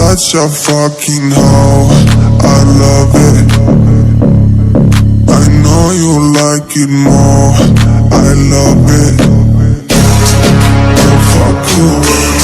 such a fucking hoe, I love it. I know you like it more, I love it. I'll fuck you.